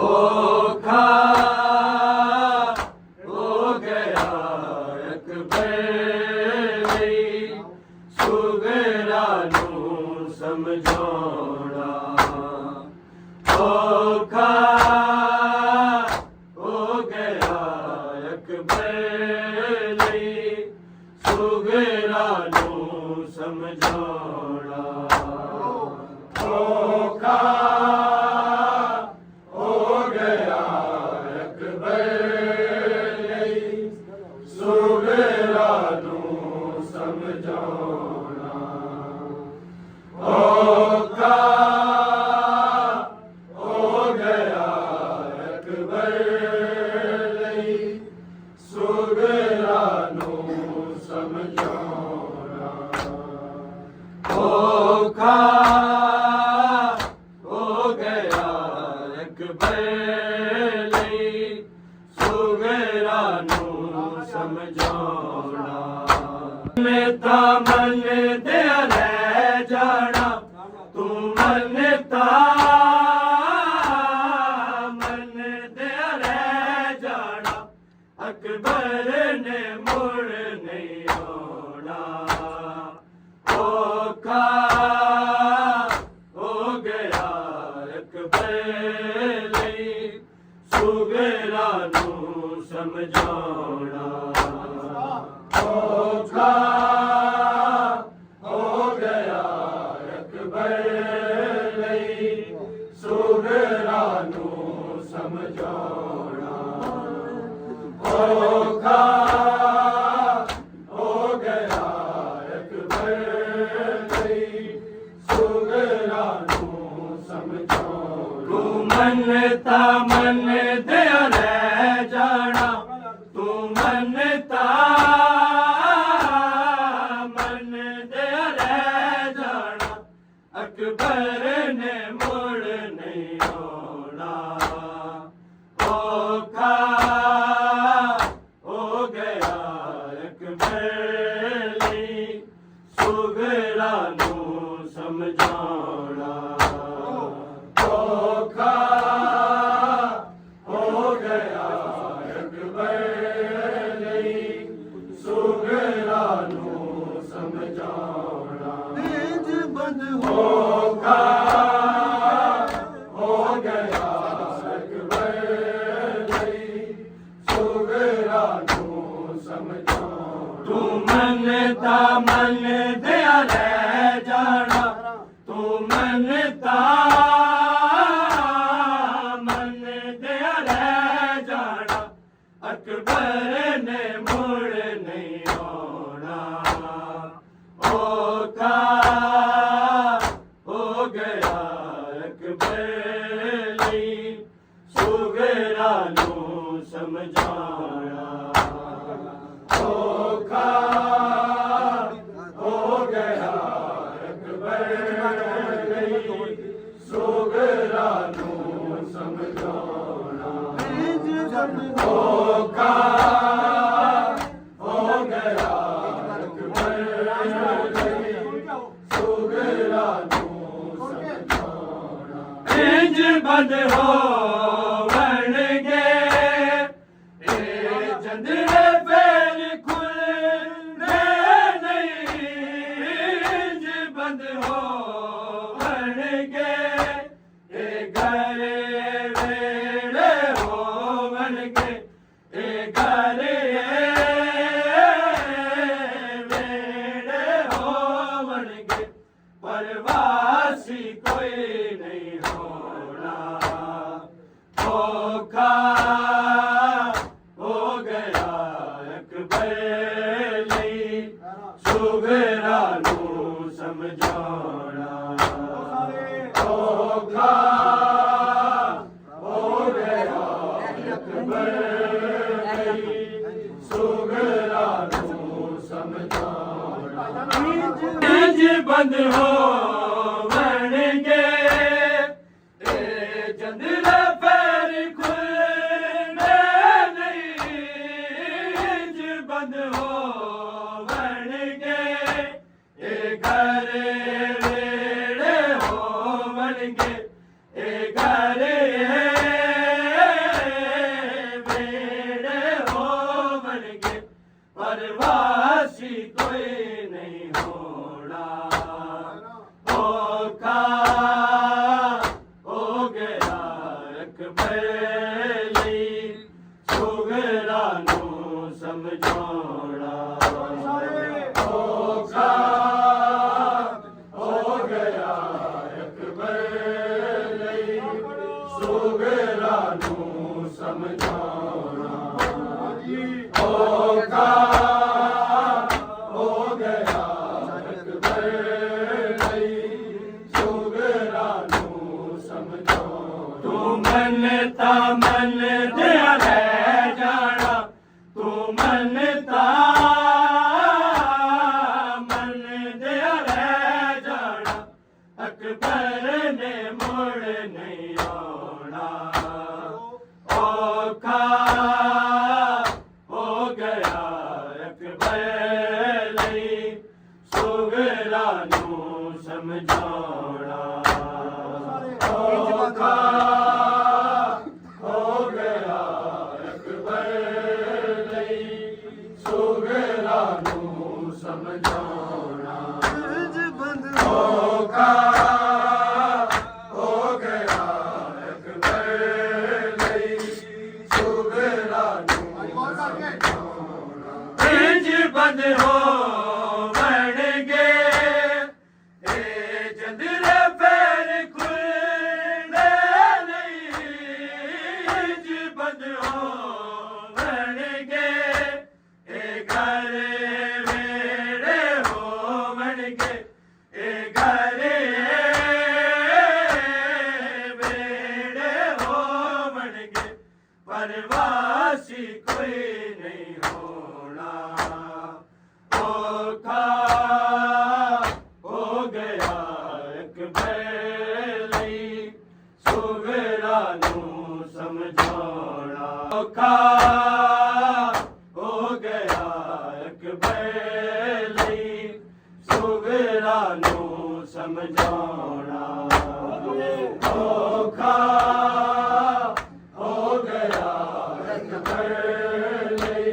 ਔਖਾ ਹੋ ਗਿਆ ਅਕਬਰ ਲਈ ਸੁਗਰਾ ਨੂੰ ਸਮਝਾਉਣਾ ਔਖਾ ਹੋ ਗਿਆ ਅਕਬਰ ਲਈ ਸੁਗਰਾ ਨੂੰ ਸਮਝਾਉਣਾ ਔਖਾ ਹੋ ਗਿਆ ਅਕਬਰ ਲਈ ਸੁਗਰਾ ਨੂੰ ਸਮਝਾਉਣਾ ਔਖਾ ਹੋ ਗਿਆ ਅਕਬਰ ਲਈ ਸੁਗਰਾ ਨੂੰ ਸਮਝਾਉਣਾ ਔਖਾ ਹੋ ਗਿਆ ਅਕਬਰ ਲਈ ਸੁਗਰਾ ਨੂੰ ਸਮਝਾਉਣਾ ਮੈਂ ਤਾਂ ਮੰਨਦਿਆ ਰਹਿ ਜਾਣਾ ਤੂੰ ਮੰਨਤਾ ਮੰਨਦਿਆ ਰਹਿ ਜਾਣਾ ਅਕਬਰ ਨੇ ਮੁੜ ਨਹੀਂ ਆਉਣਾ ਔਖਾ ਹੋ ਗਿਆ ਅਕਬਰ ਲਈ ਸੁਗਰਾ ਨੂੰ ਸਮਝਾਉਣਾ ਔਖਾ ਹੋ ਗਿਆ ਅਕਬਰ ਲਈ ਸੁਗਰਾ ਨੂੰ ਸਮਝਾਉਣਾ ਔਖਾ ਹੋ ਗਿਆ ਅਕਬਰ ਲਈ ਸੁਗਰਾ ਨੂੰ ਸਮਝਾਉਣਾ ਤੂੰ ਮੰਨਤਾ ਮੰਨਦਿਆ ਰਹਿ ਜਾਣਾ ਤੂੰ ਮੰਨਤਾ ਮੰਨਦਿਆ ਰਹਿ ਜਾਣਾ ਅਕਬਰ ਨੇ ਮੁੜ ਨਹੀਂ ਆਉਣਾ ਔਖਾ ਹੋ ਗਿਆ ਅਕਬਰ ਲਈ ਸੁਗਰਾ ਨੂੰ ਸਮਝਾਉਣਾ ਔਖਾ ਹੋ ਗਿਆ ਅਕਬਰ ਲਈ ਸੁਗਰਾ ਨੂੰ ਸਮਝਾਉਣਾ ਤੇਜ ਬੰਦ ਔਖਾ ਹੋ ਗਿਆ ਅਕਬਰ ਲਈ ਸੁਗਰਾ ਨੂੰ ਸਮਝਾਉਣਾ ਤੂੰ ਮੰਨਤਾ ਮੰਨਦਿਆ ਰਹਿ ਜਾਣਾ ਤੂੰ ਮੰਨਤਾ ਮੰਨਦਿਆ ਰਹਿ ਜਾਣਾ ਅਕਬਰ ਨੇ ਮੁੜ ਨਹੀਂ ਆਉਣਾ ਔਖਾ ਹੋ ਗਿਆ ਅਕਬਰ ਲਈ ਸੁਗਰਾ ਨੂੰ ਸਮਝਾਉਣਾ ਔਖਾ ਹੋ ਗਿਆ ਅਕਬਰ ਲਈ ਸੁਗਰਾ ਨੂੰ ਸਮਝਾਉਣਾ ਤੇਜ ਬੰਦ ਔਖਾ ਹੋ ਗਿਆ ਅਕਬਰ ਲਈ ਸੁਗਰਾ ਨੂੰ ਸਮਝਾਉਣਾ ਇੰਜ ਬੰਦ ਹੋਵਣਗੇ ਇਹ ਜੰਦਰੇ ਫੇਰ ਖੁੱਲ੍ਹਦੇ ਨਹੀਂ ਇੰਜ ਬੰਦ ਹੋਵਣਗੇ ਇਹ ਘਰ ਵੇੜੇ ਹੋਵਣਗੇ ਇਹ ਘਰ ਵੇੜੇ ਹੋਵਣਗੇ ਪਰਵਾਸੀ ਕੋਈ ਨਹੀਂ ਹੋਣਾ ਔਖਾ ਹੋ ਗਿਆ ਅਕਬਰ ਲਈ ਸੁਗਰਾ ਨੂੰ ਸਮਝਾਉਣਾ ਔਖਾ ਹੋ ਗਿਆ ਅਕਬਰ ਲਈ ਸੁਗਰਾ ਨੂੰ ਸਮਝਾਉਣਾ ਇੰਜ ਬੰਦ ਹੋਵਣਗੇ ਇਹ ਜੰਦਰੇ ਫੇਰ ਖੁੱਲ੍ਹਦੇ ਨਹੀਂ ਇੰਜ ਬੰਦ ਹੋਵਣਗੇ ਇਹ ਘਰ ਵੇੜੇ ਹੋਵਣਗੇ ਇਹ ਘਰ ਅਕਬਰ ਲਈ ਸੁਗਰਾ ਨੂੰ ਸਮਝਾਉਣਾ ਔਖਾ ਹੋ ਗਿਆ ਅਕਬਰ ਲਈ ਸੁਗਰਾ ਨੂੰ ਸਮਝਾਉਣਾ ਔਖਾ ਹੋ ਗਿਆ ਅਕਬਰ ਲਈ ਸੁਗਰਾ ਨੂੰ ਸਮਝਾਉਣਾ ਤੂੰ ਮੰਨਤਾ ਮੰਨਦਿਆਂ ਰਹਿ ਜਾਣਾ ਤੂੰ ਮੰਨਤਾ ਮੰਨਦਿਆਂ ਰਹਿ ਜਾਣਾ ਅਕਬਰ ਨੇ ਮੁੜ ਨਹੀਂ ਆਉਣਾ ਔਖਾ ਹੋ ਗਿਆ ਅਕਬਰ ਲਈ ਸੁਗਰਾ ਨੂੰ ਸਮਝਾਉਣਾ ਔਖਾ ਹੋ ਗਿਆ ਅਕਬਰ ਲਈ ਸੁਗਰਾ ਨੂੰ ਸਮਝਾਉਣਾ ਇੰਜ ਬੰਦ ਔਖਾ ਹੋ ਗਿਆ ਅਕਬਰ ਲਈ ਸੁਗਰਾ ਨੂੰ ਸਮਝਾਉਣਾ ਇੰਜ ਬੰਦ ਹੋਵਣਗੇ ਇਹ ਜੰਦਰੇ ਫੇਰ ਖੁੱਲ੍ਹਣੇ ਨਹੀਂ ਇੰਜ ਬੰਦ ਹੋਵਣਗੇ ਇਹ ਘਰ ਵੇੜੇ ਹੋਵਣਗੇ ਇਹ ਘਰ ਵੇੜੇ ਹੋਵਣਗੇ ਪਰਵਾਸੀ ਕੋਈ ਨਹੀਂ ਹੋਣਾ ਔਖਾ ਹੋ ਗਿਆ ਅਕਬਰ ਲਈ ਸੁਗਰਾ ਨੂੰ ਸਮਝਾਉਣਾ ਔਖਾ ਹੋ ਗਿਆ ਅਕਬਰ ਲਈ ਸੁਗਰਾ ਨੂੰ ਸਮਝਾਉਣਾ ਔਖਾ ਹੋ ਗਿਆ ਅਕਬਰ ਲਈ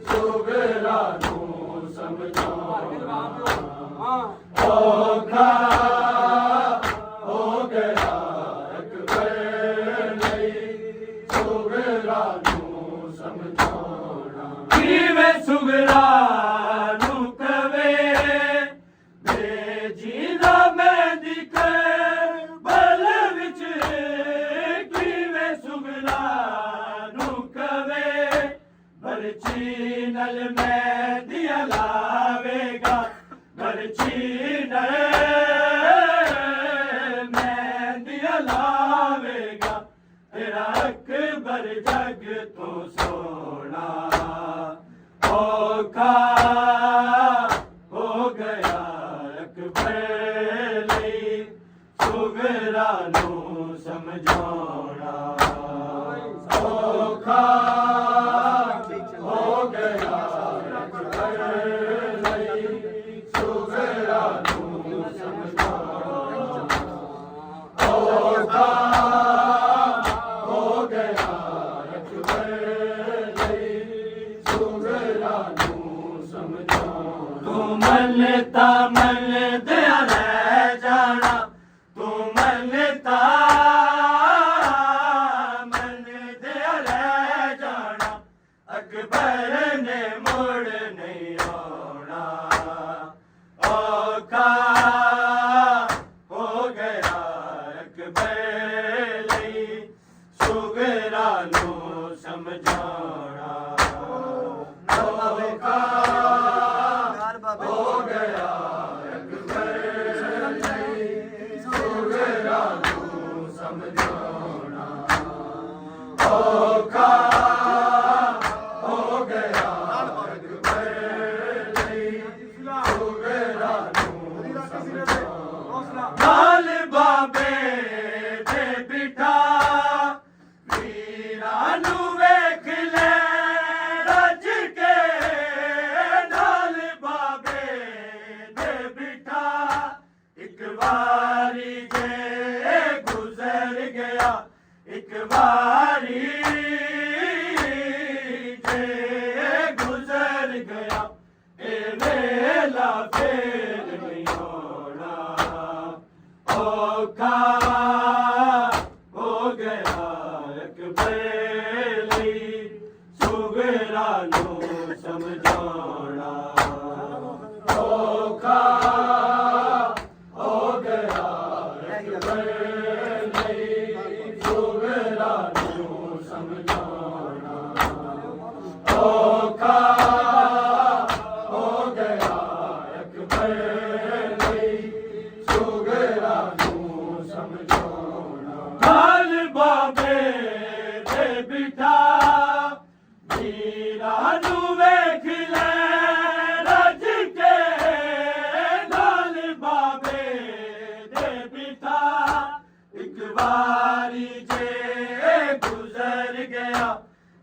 ਸੁਗਰਾ ਨੂੰ ਸਮਝਾਉਣਾ ਔਖਾ ਹੋ ਗਿਆ ਅਕਬਰ ਲਈ ਸੁਗਰਾ ਨੂੰ ਸਮਝਾਉਣਾ ਕਿਵੇਂ ਸੁਗਰਾ ਨੂੰ ਕਵੇ ਬੇਜੀਦਾ ਮੈਂ ਦਿਖ ਬਲ ਵਿੱਚ ਕਿਵੇਂ ਸੁਗਰਾ ਨੂੰ ਕਵੇ ਬਰਛੀ ਨਲ ਮੈਂ ਦਿਆ ਲਾਵੇਗਾ ਬਰਛੀ ਨਲ ਮੈਂ ਦਿਆ ਲਾਵੇਗਾ ਤੇਰਾ ਅਕਬਰ ਜਗ ਤੋਂ ਸੋਹਣਾ ਔਖਾ ਹੋ ਗਿਆ ਅਕਬਰ ਲਈ ਸੁਗਰਾ ਨੂੰ ਸਮਝਾਉਣਾ ਔਖਾ ਹੋ ਗਿਆ ਅਕਬਰ ਲਈ ਸੁਗਰਾ ਨੂੰ ਸਮਝਾਉਣਾ ਔਖਾ ਹੋ ਗਿਆ ਅਕਬਰ ਲਈ ਸੁਗਰਾ ਨੂੰ ਸਮਝਾਉਣਾ ਤੂੰ ਮੰਨਤਾ ਮੰਨਦਿਆਂ ਰਹਿ ਜਾਣਾ ਤੂੰ ਮੰਨਤਾ ਮੰਨਦਿਆਂ ਰਹਿ ਜਾਣਾ ਅਕਬਰ ਨੇ ਮੁੜ ਨਹੀਂ ਆਉਣਾ ਔਖਾ ਹੋ ਗਿਆ ਅਕਬਰ ਲਈ ਸੁਗਰਾ ਨੂੰ ਸਮਝਾਉਣਾ ਔਖਾ ਯਾਰ ਬਾਬੇ ਹੋ ਗਿਆ ਅਕਬਰ ਲਈ ਸੁਗਰਾ ਨੂੰ ਸਮਝਾਉਣਾ ਔਖਾ ਹੋ ਗਿਆ ਅਕਬਰ ਲਈ ਸੁਗਰਾ ਨੂੰ ਸਮਝਾਉਣਾ ਨਾਲ ਬਾਬੇ ਤੇ ਬਿਠਾ ਵੀਰਾਂ ਨੂੰ ਵੇਖ ਲੈ ਰੱਜ ਕੇ ਨਾਲ ਬਾਬੇ ਤੇ ਬਿਠਾ ਇੱਕ ਵਾਰੀ ਜੇ ਗੁਜ਼ਰ ਗਿਆ ਇੱਕ ਵਾਰੀ ਜੇ ਗੁਜ਼ਰ ਗਿਆ ਇਹ ਵੇਲਾ ਫੇਰ ਨਹੀਂ ਹੋਣਾ ਔਖਾ ਹੋ ਗਿਆ ਅਕਬਰ ਲਈ ਸੁਗਰਾ ਨੂੰ ਸਮਝਾਉਣਾ ਔਖਾ ਹੋ ਗਿਆ ਅਕਬਰ ਲਈ ਸੁਗਰਾ ਨੂੰ ਸਮਝਾਉਣਾ ਔਖਾ ਹੋ ਗਿਆ ਅਕਬਰ ਲਈ ਸੁਗਰਾ ਨੂੰ ਸਮਝਾਉਣਾ ਕਾਲ ਬਾਬੇ ਦੇ ਬਿਠਾ ਵੀਰਾਂ ਨੂੰ ਵੇਖ ਲੈ ਰੱਜ ਕੇ ਨਾਲ ਬਾਬੇ ਦੇ ਬਿਠਾ ਇੱਕ ਵਾਰੀ ਜੇ ਗੁਜ਼ਰ ਗਿਆ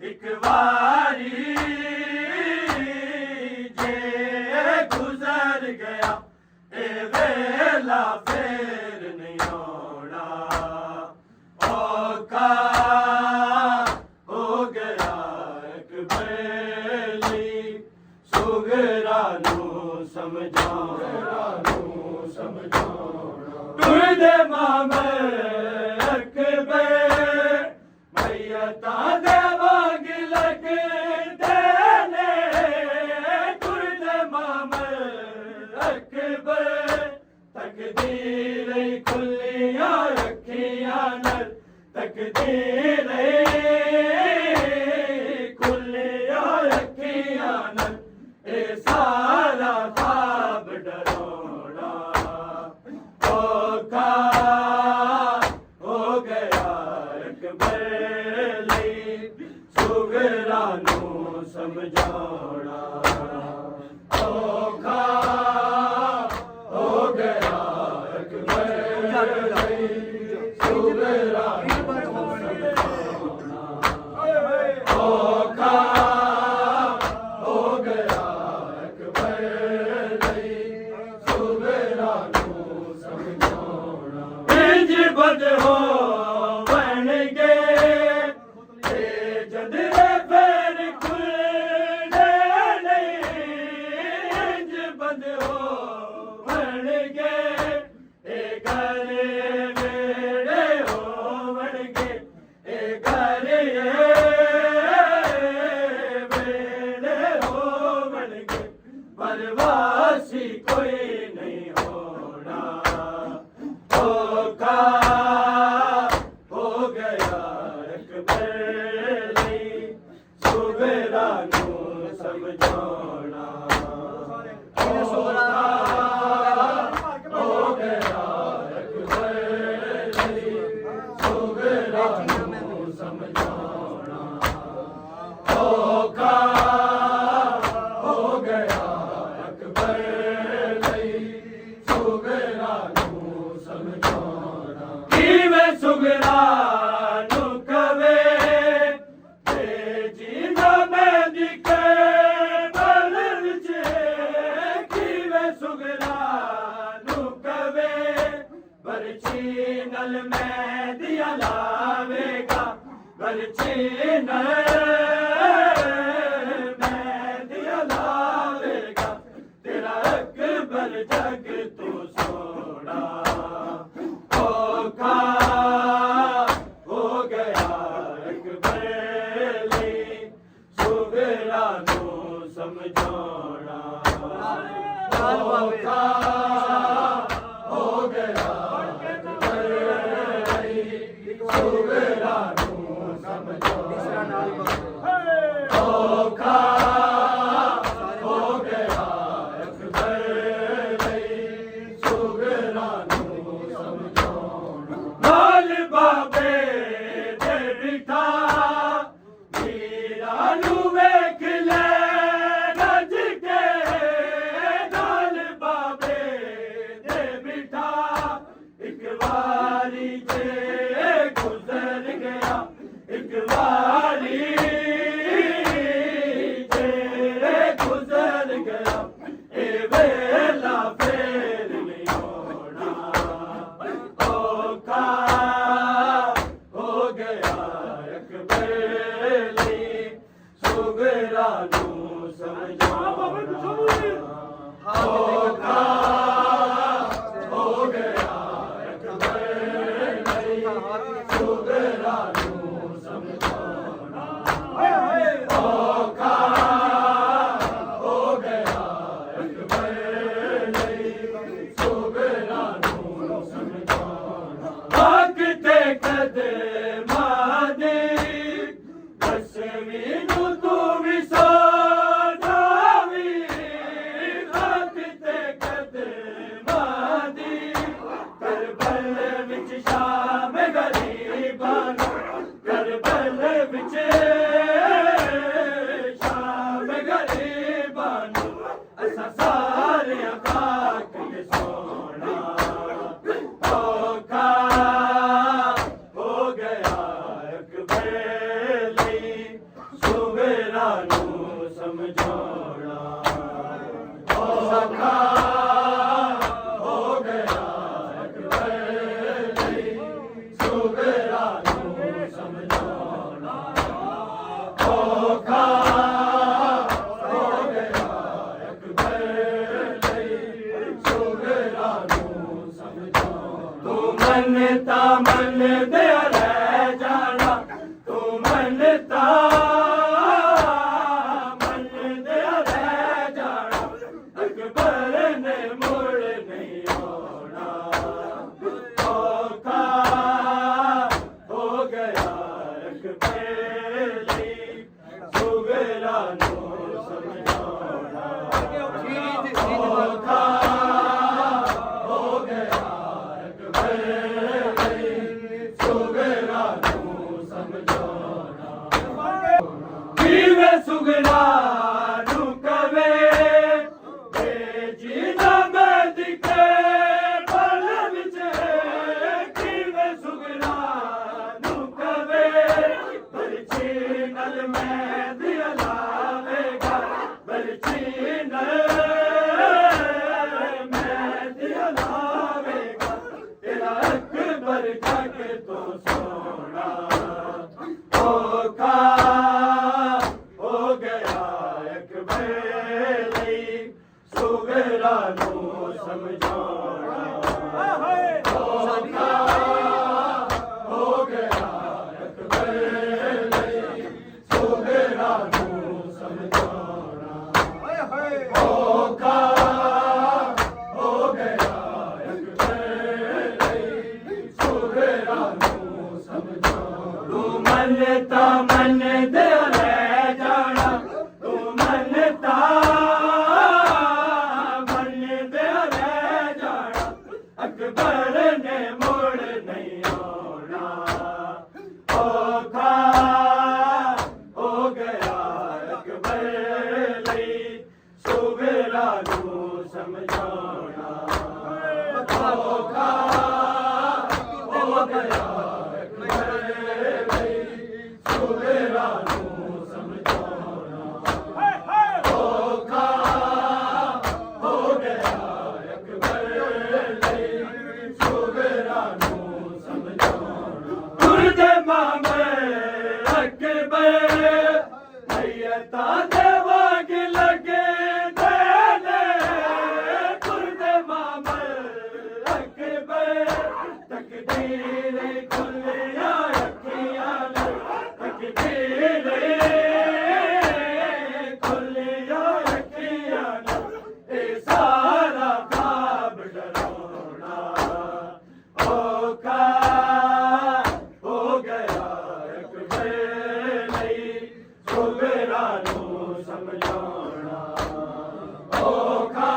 ਇੱਕ ਵਾਰੀ ਜੇ ਗੁਜ਼ਰ ਗਿਆ ਇਹ ਵੇਲਾ ਫੇਰ ਨਹੀਂ ਆਉਣਾ ਔਖਾ ਹੋ ਗਿਆ ਅਕਬਰ ਲਈ ਸੁਗਰਾ ਨੂੰ ਸਮਝਾਉਣਾ ਟੁਰਦੇ ਮਾਮਰ ਅਕਬਰ ਮਈਅਤਾਂ ਦੇ ਵਾਂਗ ਲੱਗਦੇ ਨੇ ਟੁਰਦੇ ਮਾਮਰ ਅਕਬਰ ਤਕਦੀਰ ਖੁੱਲੀਆਂ ਅੱਖੀਆਂ ਨਾਲ ਤਕਦੀਰ ਖੁੱਲੀਆਂ ਅੱਖੀਆਂ ਨਾਲ ਇਹ ਸਾਰਾ ਖਾਬ ਡਰਾਉਣਾ ਔਖਾ ਹੋ ਗਿਆ ਅਕਬਰ ਲਈ ਸੁਗਰਾ ਨੂੰ ਸਮਝਾਉਣਾ ਔਖਾ ਹੋ ਗਿਆ ਅਕਬਰ ਲਈ ਸੁਗਰਾ ਨੂੰ ਸਮਝਾਉਣਾ ਔਖਾ ਹੋ ਗਿਆ ਅਕਬਰ ਲਈ ਸੁਗਰਾ ਨੂੰ ਸਮਝਾਉਣਾ ਇੰਜ ਬਦ ਹੋਵਣਗੇ ਤੇ ਜਦਰੇ ਫੇਰ ਖੁੱਲ੍ਹਣੇ ਨਹੀਂ ਇੰਜ ਬਦ ਹੋਵਣਗੇ ਇਹ ਘਰ ਵੇੜੇ ਹੋਵਣਗੇ ਇਹ ਘਰ ਵੇੜੇ ਹੋਵਣਗੇ ਪਰਵਾਸੀ ਕੋਈ ਨਹੀਂ ਹੋਣਾ ਔਖਾ ਹੋ ਗਿਆ ਅਕਬਰ ਲਈ ਸੁਗਰਾ ਨੂੰ ਸਮਝਾਉਣਾ ਔਖਾ ਹੋ ਗਿਆ ਅਕਬਰ ਲਈ ਸੁਗਰਾ ਨੂੰ ਸਮਝਾਉਣਾ ਔਖਾ ਹੋ ਗਿਆ ਅਕਬਰ ਲਈ ਸੁਗਰਾ ਨੂੰ ਸਮਝਾਉਣਾ ਕਿਵੇਂ ਸੁਗਰਾ ਨੂੰ ਕਵੇ ਤੇ ਜੀਂਦਾ ਮੈਂ ਦਿਖੇ ਬਲ ਵਿੱਚ ਕਿਵੇਂ ਸੁਗਰਾ ਨੂੰ ਕਵੇ ਬਰਛੀ ਨਾਲ ਮੈਂ ਦਿਆ ਲਾਵੇਗਾ ਬਰਛੀ ਨਾਲ ਮੈਂ ਦਿਆ ਲਾਵੇਗਾ ਤੇਰਾ ਅਕਬਰ ਜਗ ਤੂੰ ਸੋਹਣਾ ਔਖਾ ਹੋ ਗਿਆ ਅਕਬਰ ਲਈ ਸੁਗਰਾ ਨੂੰ ਸਮਝਾਉਣਾ ਔਖਾ ਹੋ ਗਿਆ ਅਕਬਰ ਲਈ ਸੁਗਰਾ ਨੂੰ ਸਮਝਾਉਣਾ ਔਖਾ ਹੋ ਗਿਆ ਅਕਬਰ ਲਈ ਸੁਗਰਾ ਨੂੰ ਸਮਝਾਉਣਾ ਨਾਲ ਬਾਬੇ ਦੇ ਬਿਠਾ ਵੀਰਾਂ ਨੂੰ ਵੇਖ ਲੈ ਰੱਜ ਕੇ ਨਾਲ ਬਾਬੇ ਦੇ ਬਿਠਾ ਇੱਕ ਵਾਰੀ ਜੇ ਗੁਜ਼ਰ ਗਿਆ ਇੱਕ ਵਾਰੀ ਜੇ ਗੁਜ਼ਰ ਗਿਆ ਇਹ ਵੇਲਾ ਫੇਰ ਨਹੀਂ ਆਉਣਾ ਔਖਾ ਹੋ ਗਿਆ ਅਕਬਰ ਲਈ ਸੁਗਰਾ ਨੂੰ ਸਮਝਾਉਣਾ ਔਖਾ ਹੋ ਗਿਆ ਅਕਬਰ ਲਈ ਸੁਗਰਾ ਨੂੰ ਸਮਝਾਉਣਾ ਸੁਗਨਾ ਨੂੰ ਕਵੇ ਤੇ ਜੀਣਾ ਮੈਂ ਦਿਖੇ ਪਲ ਵਿੱਚ ਕਿਵੇਂ ਸੁਗਨਾ ਨੂੰ ਕਵੇ ਬਰਛੀ ਨਾਲ ਮੈਂ ਦਿਆ ਲਾਵੇਗਾ ਬਰਛੀ ਨਾਲ ਮੈਂ ਦਿਆ ਲਾਵੇਗਾ ਤੇਰਾ ਅਕਬਰ ਜੱਗ ਤੋਂ ਸੋਹਣਾ ਔਖਾ ਹੋ ਗਿਆ ਅਕਬਰ ਲਈ ਸੁਗਰਾ ਨੂੰ ਸਮਝਾਉਣਾ ਔਖਾ ਹੋ ਗਿਆ ਅਕਬਰ ਲਈ ਸੁਗਰਾ ਨੂੰ ਸਮਝਾਉਣਾ ਔਖਾ ਹੋ ਗਿਆ ਅਕਬਰ ਲਈ ਸੁਗਰਾ ਨੂੰ ਸਮਝਾਉਣਾ ਤੂੰ ਮੰਨਦੇ ਰਹਿ ਜਾਣਾ ਤੂੰ ਮੰਨਦੇ ਰਹਿ ਜਾਣਾ ਅਕਬਰ ਨੇ ਮੁੜ ਨਹੀਂ ਆਉਣਾ ਔਖਾ ਹੋ ਗਿਆ ਅਕਬਰ ਲਈ ਸੁਗਰਾ ਨੂੰ ਸਮਝਾਉਣਾ ਔਖਾ ਹੋ ਗਿਆ ਸੁਗਰਾ ਨੂੰ ਸਮਝਾਉਣਾ ਔਖਾ ਹੋ ਗਿਆ ਅਕਬਰ ਲਈ ਸੁਗਰਾ ਨੂੰ ਸਮਝਾਉਣਾ ਤੁਰਦੇ ਮਾਮੇ ਅਕਬਰ ਹਯਤਾਂ ਦੇ ਵਾਗ ਲੱਗੇ ਨੇ ਤੁਰਦੇ ਮਾਮੇ ਅਕਬਰ ਤਕਦੀਰ ਖੁੱਲੀਆਂ ਅੱਖੀਆਂ ਤਕਦੀਰ ਖੁੱਲੀਆਂ ਅੱਖੀਆਂ ਇਹ ਸਾਰਾ ਖਾਬ ਡਰਾਉਣਾ ਔਖਾ ਹੋ ਗਿਆ ਅਕਬਰ ਲਈ ਸੁਗਰਾ ਨੂੰ ਸਮਝਾਉਣਾ ਔਖਾ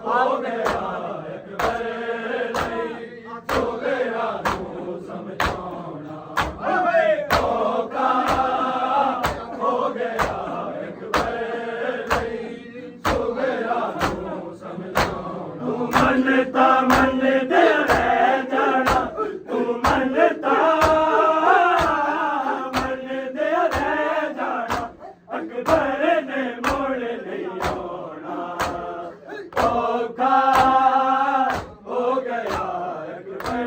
ਹੋ ਗਿਆ ਅਕਬਰ ਲਈ ਸੁਗਰਾ ਨੂੰ ਸਮਝਾਉਣਾ ਔਖਾ ਹੋ ਗਿਆ ਅਕਬਰ ਲਈ ਸੁਗਰਾ ਨੂੰ ਸਮਝਾਉਣਾ ਤੂੰ ਮੰਨਦੇ ਰਹਿ ਜਾਣਾ ਤੂੰ ਮੰਨਦੇ ਰਹਿ ਜਾਣਾ ਅਕਬਰ ਨੇ ਮੁੜ ਨਹੀਂ ਆਉਣਾ ਔਖਾ ਹੋ ਗਿਆ ਅਕਬਰ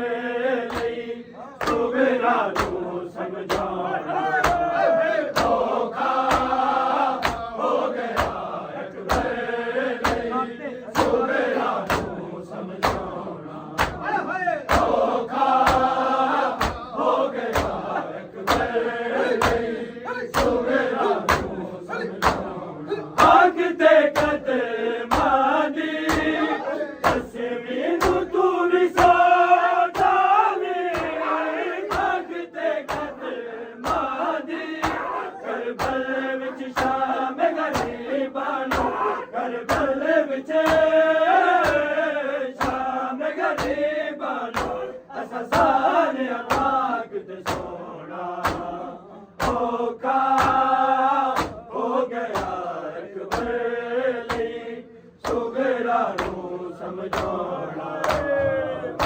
ਲਈ ਸੁਗਰਾ ਨੂੰ ਸਮਝਾਉਣਾ ਔਖਾ ਹੋ ਗਿਆ ਅਕਬਰ ਲਈ ਸੁਗਰਾ ਨੂੰ ਸਮਝਾਉਣਾ ਔਖਾ ਹੋ ਗਿਆ ਅਕਬਰ ਲਈ ਸੁਗਰਾ ਨੂੰ ਸਮਝਾਉਣਾ ਆਗ ਤੇ ਕਦਮਾਂ ਦੀ ਤਸਵੀਰ ਨੂੰ ਤੂੰ ਵੀ ਸੋਚਾਵੇਂ ਆਗ ਤੇ ਕਦਮਾਂ ਦੀ ਕਰਬਲ ਵਿੱਚ ਸ਼ਾਮ ਗਰੀਬਾਂ ਨੂੰ ਕਰਬਲ ਵਿੱਚ ਸ਼ਾਮ ਗਰੀਬਾਂ ਨੂੰ ਅਸਾਂ ਸਾਰੇ ਆਗ ਤੇ ਸੋਣਾ ਔਖਾ ਹੋ ਗਿਆ ਅਕਬਰ ਲਈ ਸੁਗਰਾ ਨੂੰ ਸਮਝਾਉਣਾ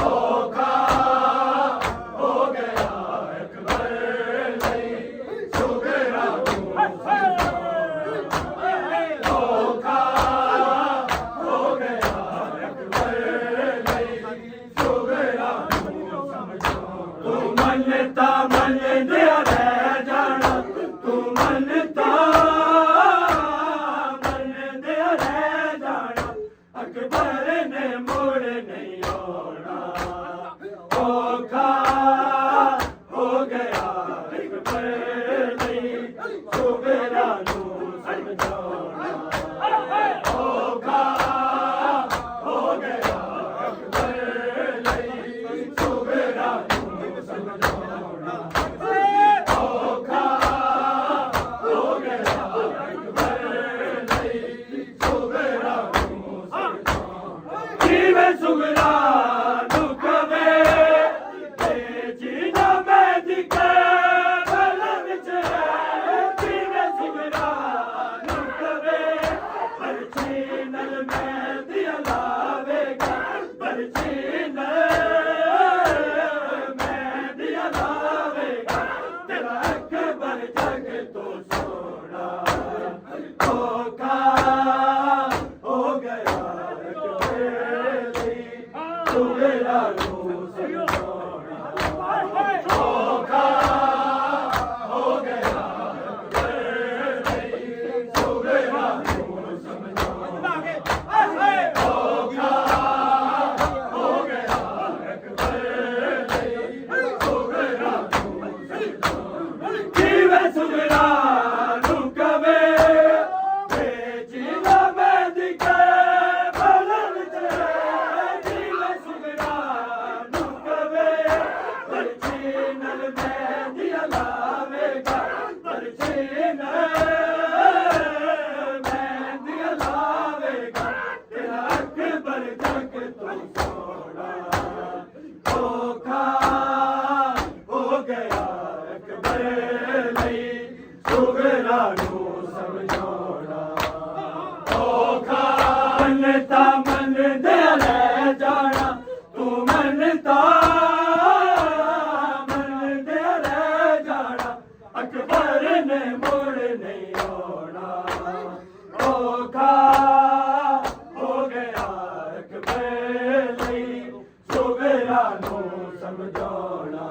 ਔਖਾ ਹੋ ਗਿਆ ਅਕਬਰ ਲਈ ਸੁਗਰਾ ਨੂੰ ਸਮਝਾਉਣਾ ਔਖਾ ਹੋ ਗਿਆ ਅਕਬਰ ਲਈ ਸੁਗਰਾ ਨੂੰ ਸਮਝਾਉਣਾ ਤੂੰ ਮੰਨਦੇ ਰਹਿ ਜਾਣਾ ਤੂੰ ਮੰਨਦੇ ਰਹਿ ਜਾਣਾ ਅਕਬਰ ਨੇ ਮੁੜ ਨਹੀਂ ਆਉਣਾ ਔਖਾ ਹੋ ਗਿਆ ਅਕਬਰ ਲਈ ਸੁਗਰਾ ਨੂੰ ਸਮਝਾਉਣਾ ਔਖਾ ਹੋ ਗਿਆ ਅਕਬਰ ਲਈ ਸੁਗਰਾ ਨੂੰ ਸਮਝਾਉਣਾ ਔਖਾ ਹੋ ਗਿਆ ਅਕਬਰ ਲਈ ਸੁਗਰਾ ਨੂੰ ਸਮਝਾਉਣਾ ਕਿਵੇਂ ਸੁਗਰਾ ਨੂੰ ਕਵੇ ਤੇ ਜੀਣਾ ਮੈਂ ਦਿਖੇ ਬਲ ਵਿੱਚ ਕਿਵੇਂ ਸੁਗਰਾ ਲਈ ਸੁਗਰਾ ਨੂੰ ਸਮਝਾਉਣਾ ਔਖਾ ਮੰਨਤਾ ਮੰਨਦੇ ਲੈ ਜਾਣਾ ਤੂੰ ਮੰਨਤਾ ਮੰਨਦੇ ਲੈ ਜਾਣਾ ਅਕਬਰ ਨੇ ਮੁੜ ਨਹੀਂ ਆਉਣਾ ਔਖਾ ਹੋ ਗਿਆ ਅਕਬਰ ਲਈ ਸੁਗਰਾ ਨੂੰ ਸਮਝਾਉਣਾ